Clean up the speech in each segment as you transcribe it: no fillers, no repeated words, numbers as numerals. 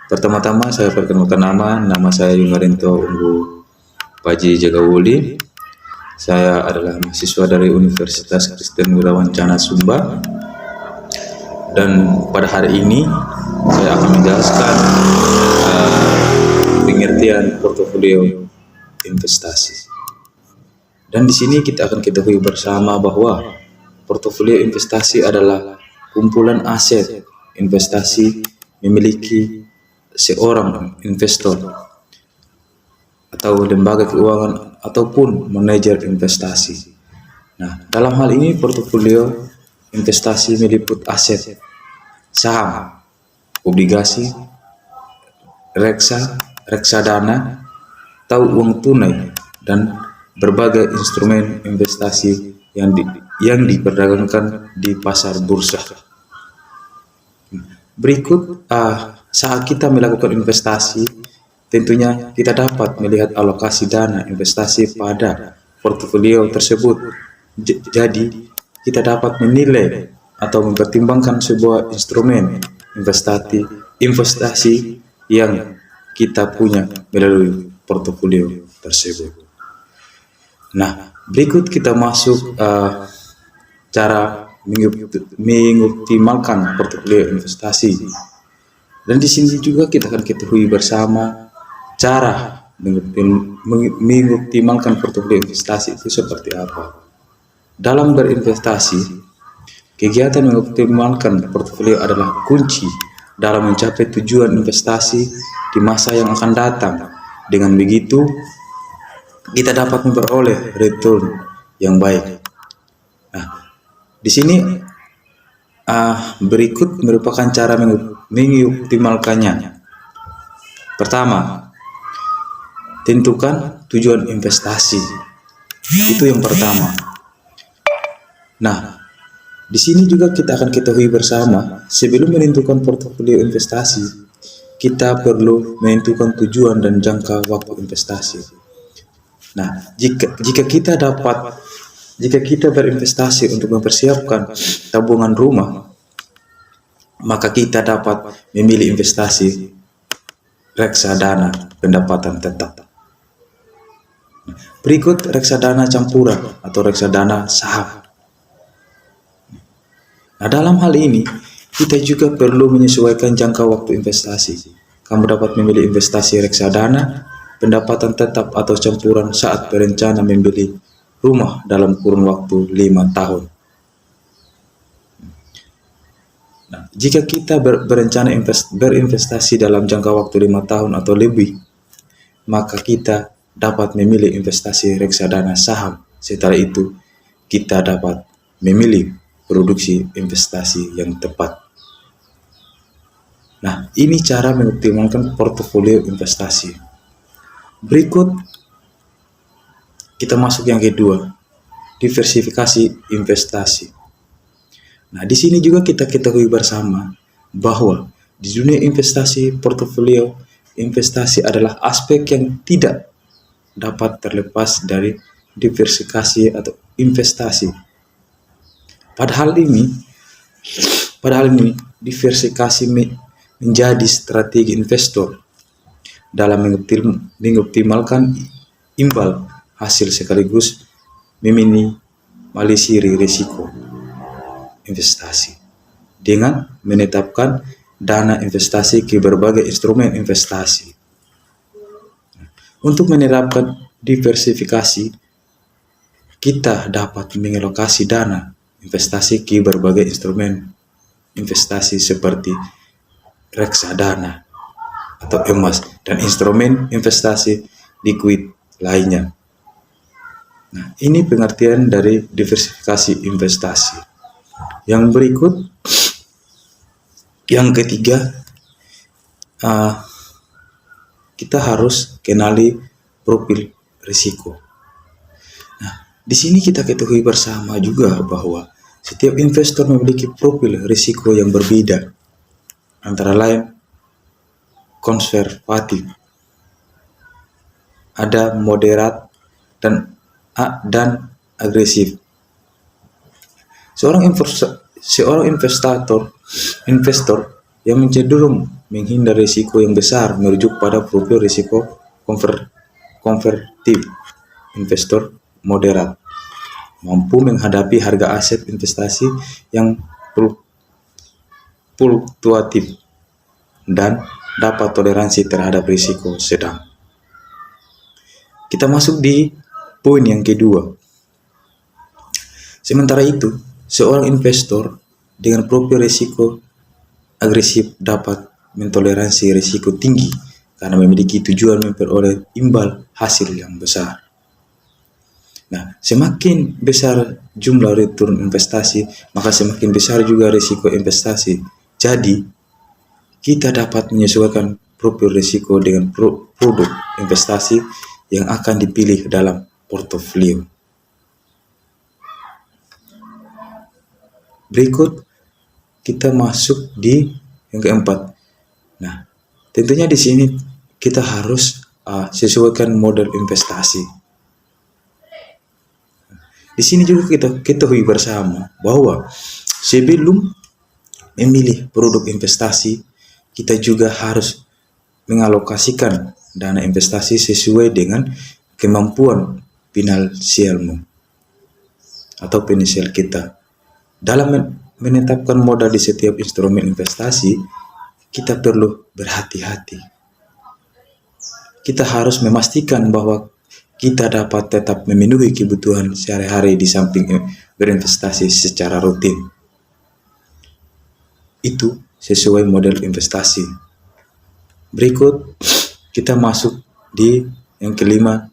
Pertama-tama saya perkenalkan nama saya Yumarinto Ungu Paji Jagawuli. Saya adalah mahasiswa dari Universitas Kristen Wirawancana Sumba. Dan pada hari ini saya akan menjelaskan pengertian portofolio investasi. Dan di sini kita akan ketahui bersama bahwa portofolio investasi adalah kumpulan aset investasi memiliki seorang investor atau lembaga keuangan ataupun manajer investasi. Nah, dalam hal ini portofolio investasi meliput aset, saham, obligasi, reksadana, atau uang tunai dan berbagai instrumen investasi yang diperdagangkan di pasar bursa. Berikut saat kita melakukan investasi, tentunya kita dapat melihat alokasi dana investasi pada portofolio tersebut. Jadi, kita dapat menilai atau mempertimbangkan sebuah instrumen investasi yang kita punya melalui portofolio tersebut. Nah, berikut kita masuk cara mengoptimalkan portofolio investasi. Dan di sini juga kita akan ketahui bersama cara mengoptimalkan portofolio investasi itu seperti apa. Dalam berinvestasi, kegiatan mengoptimalkan portofolio adalah kunci dalam mencapai tujuan investasi di masa yang akan datang. Dengan begitu, kita dapat memperoleh return yang baik. Nah, di sini berikut merupakan cara mengoptimalkannya. Pertama, tentukan tujuan investasi. Itu yang pertama. Nah, di sini juga kita akan ketahui bersama, sebelum menentukan portofolio investasi, kita perlu menentukan tujuan dan jangka waktu investasi. Nah, jika kita berinvestasi untuk mempersiapkan tabungan rumah, maka kita dapat memilih investasi reksadana pendapatan tetap. Berikut reksadana campuran atau reksadana saham. Nah, dalam hal ini kita juga perlu menyesuaikan jangka waktu investasi. Kamu dapat memilih investasi reksadana pendapatan tetap atau campuran saat berencana membeli rumah dalam kurun waktu 5 tahun. Nah, jika kita berencana berinvestasi dalam jangka waktu 5 tahun atau lebih, maka kita dapat memilih investasi reksadana saham. Setelah itu, kita dapat memilih produksi investasi yang tepat. Nah, ini cara mengoptimalkan portofolio investasi. Berikut kita masuk yang kedua, diversifikasi investasi. Nah, di sini juga kita ketahui bersama bahwa di dunia investasi, portofolio investasi adalah aspek yang tidak dapat terlepas dari diversifikasi atau investasi. Padahal ini diversifikasi menjadi strategi investor dalam mengoptimalkan imbal hasil sekaligus meminimalisir risiko investasi dengan menetapkan dana investasi ke berbagai instrumen investasi. Untuk menerapkan diversifikasi, kita dapat mengalokasi dana investasi ke berbagai instrumen investasi seperti reksadana atau emas dan instrumen investasi likuid lainnya. Nah, ini pengertian dari diversifikasi investasi. Yang berikut, yang ketiga, kita harus kenali profil risiko. Nah, di sini kita ketahui bersama juga bahwa setiap investor memiliki profil risiko yang berbeda, antara lain konservatif, ada moderat, dan agresif. Seorang investor yang cenderung menghindar risiko yang besar, merujuk pada profil risiko konvertif. Investor moderat mampu menghadapi harga aset investasi yang fluktuatif dan dapat toleransi terhadap risiko sedang. Kita masuk di poin yang kedua. Sementara itu, seorang investor dengan profil risiko agresif dapat mentoleransi risiko tinggi karena memiliki tujuan memperoleh imbal hasil yang besar. Nah, semakin besar jumlah return investasi, maka semakin besar juga risiko investasi. Jadi, kita dapat menyesuaikan profil risiko dengan produk investasi yang akan dipilih dalam portofolio. Berikut kita masuk di yang keempat. Nah, tentunya di sini kita harus sesuaikan model investasi. Di sini juga kita ketahui bersama bahwa sebelum memilih produk investasi, kita juga harus mengalokasikan dana investasi sesuai dengan kemampuan finansialmu atau finansial kita. Dalam menetapkan modal di setiap instrumen investasi, kita perlu berhati-hati. Kita harus memastikan bahwa kita dapat tetap memenuhi kebutuhan sehari-hari di samping berinvestasi secara rutin. Itu sesuai model investasi. Berikut kita masuk di yang kelima,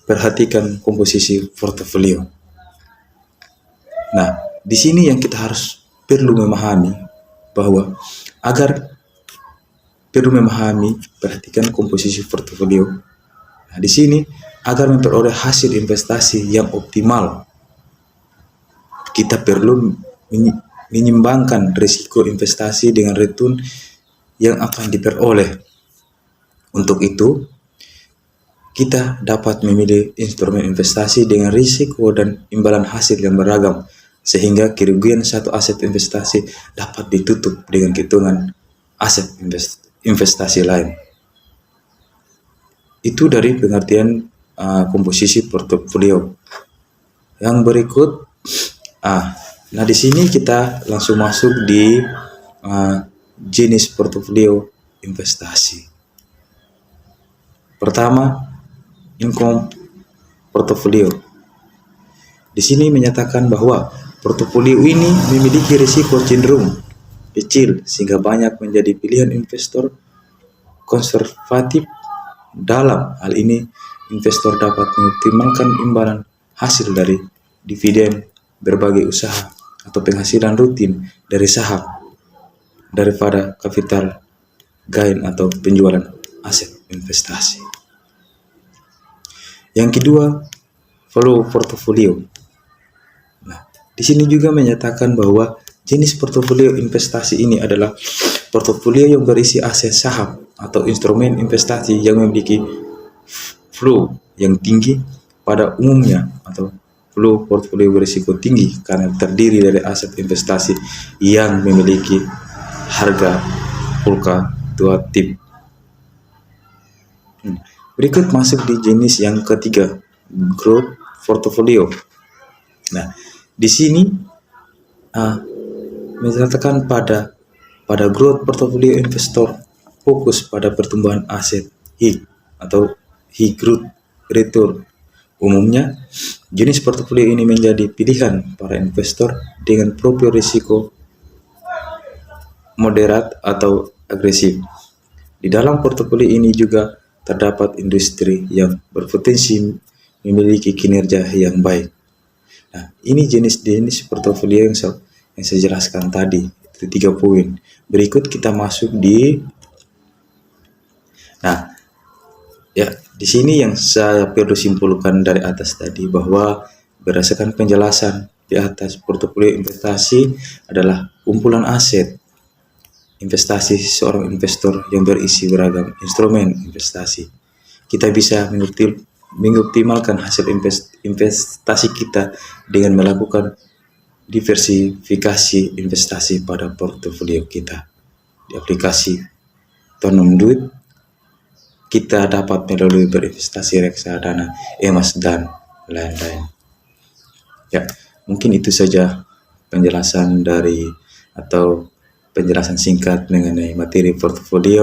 perhatikan komposisi portofolio. Nah, di sini yang kita harus perlu memahami bahwa perhatikan komposisi portofolio. Nah, di sini agar memperoleh hasil investasi yang optimal, kita perlu menyimbangkan risiko investasi dengan return yang akan diperoleh. Untuk itu, kita dapat memilih instrumen investasi dengan risiko dan imbalan hasil yang beragam, sehingga kerugian satu aset investasi dapat ditutup dengan keuntungan aset investasi lain. Itu dari pengertian komposisi portofolio. Yang berikut, nah di sini kita langsung masuk di jenis portofolio investasi. Pertama, income portofolio. Di sini menyatakan bahwa portofolio ini memiliki risiko cenderung kecil sehingga banyak menjadi pilihan investor konservatif. Dalam hal ini, investor dapat mengoptimalkan imbalan hasil dari dividen, berbagai usaha, atau penghasilan rutin dari saham daripada capital gain atau penjualan aset investasi. Yang kedua, flow portofolio. Nah, di sini juga menyatakan bahwa jenis portofolio investasi ini adalah portofolio yang berisi aset saham atau instrumen investasi yang memiliki flow yang tinggi pada umumnya, atau flow portofolio berisiko tinggi karena terdiri dari aset investasi yang memiliki harga fluktuatif. Berikut masuk di jenis yang ketiga, growth portfolio. Nah, di sini menyatakan pada growth portfolio investor fokus pada pertumbuhan aset high atau high growth return. Umumnya, jenis portofolio ini menjadi pilihan para investor dengan profil risiko moderat atau agresif. Di dalam portofolio ini juga terdapat industri yang berpotensi memiliki kinerja yang baik. Nah, ini jenis-jenis portofolio yang saya jelaskan tadi, itu 3 poin. Berikut kita masuk di di sini yang saya perlu simpulkan dari atas tadi, bahwa berdasarkan penjelasan di atas, portofolio investasi adalah kumpulan aset investasi seorang investor yang berisi beragam instrumen investasi. Kita bisa mengoptimalkan hasil investasi kita dengan melakukan diversifikasi investasi pada portofolio kita. di aplikasi tanam duit, kita dapat melalui berinvestasi reksadana, emas, dan lain-lain. Ya, mungkin itu saja penjelasan dari atau penjelasan singkat mengenai materi portofolio.